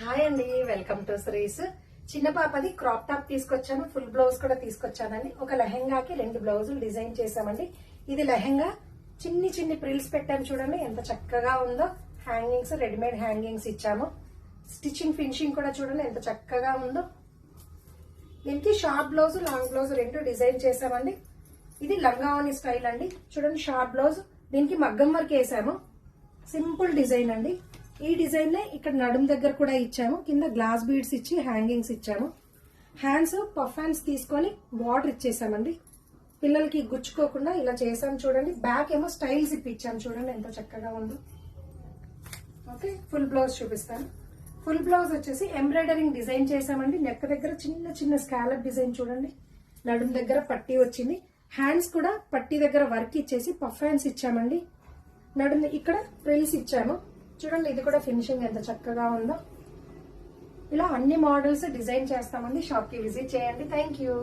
Hi అండి, welcome to శ్రీస్. చిన్న పాపది క్రాప్ టాప్ తీసుకొచ్చాను, ఫుల్ బ్లౌజ్ కూడా తీసుకొచ్చానండి. ఒక లెహెంగాకి 2 బ్లౌజులు డిజైన్ చేసామండి. ఇది లెహెంగా, చిన్ని చిన్ని ప్రిల్స్ పెట్టాను చూడండి, ఎంత చక్కగా ఉందో. హ్యాంగింగ్స్, రెడీమేడ్ హ్యాంగింగ్స్ ఇచ్చాము. స్టిచ్చింగ్ ఫినిషింగ్ కూడా చూడండి ఎంత చక్కగా ఉందో. దీనికి short blouse, long blouse 2 design చేసామండి. ఇది లంగావని స్టైల్ అండి. చూడండి షార్ట్ బ్లౌజ్, దీనికి మగ్గం వర్క్ వేసాము. సింపుల్ డిజైన్ అండి. ఈ డిజైన్ నే ఇక్కడ నడుం దగ్గర కూడా ఇచ్చాము. కింద గ్లాస్ బీడ్స్ ఇచ్చి హ్యాంగింగ్స్ ఇచ్చాము. హ్యాండ్స్ పఫ్ హ్యాండ్స్ తీసుకొని బార్డర్ ఇచ్చేసామండి. పిల్లలకి గుచ్చుకోకుండా ఇలా చేసాము చూడండి. బ్యాక్ ఏమో స్టైల్స్ ఇప్పించాము చూడండి ఎంత చక్కగా ఉందో. ఓకే, ఫుల్ బ్లౌజ్ చూపిస్తాను. ఫుల్ బ్లౌజ్ వచ్చేసి ఎంబ్రాయిడరింగ్ డిజైన్ చేసామండి. నెక్ దగ్గర చిన్న చిన్న స్కాలప్ డిజైన్ చూడండి. నడుం దగ్గర పట్టీ వచ్చింది. హ్యాండ్స్ కూడా పట్టీ దగ్గర వర్క్ ఇచ్చేసి పఫ్ హ్యాండ్స్ ఇచ్చామండి. నడుం ఇక్కడ ఫ్రిల్స్ ఇచ్చాము చూడండి. ఇది కూడా ఫినిషింగ్ ఎంత చక్కగా ఉందో. ఇలా అన్ని మోడల్స్ డిజైన్ చేస్తామండి. షాప్ కి విజిట్ చేయండి. Thank you.